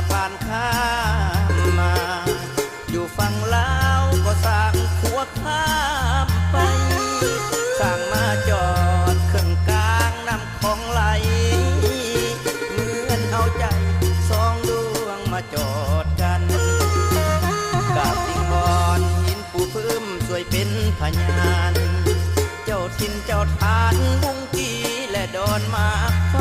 ผ่านข้ามมาอยู่ฝั่งลาวก็สร้างขัวข้ามไปสร้างมาจอดเครื่องกลางน้ำของไหลเหมือนเอาใจสองดวงมาจอดกันกาบติงบอนหินปูพื้มสวยเป็นพยานเจ้าทินเจ้าทานบุ้งกีและดอนหมากไฟ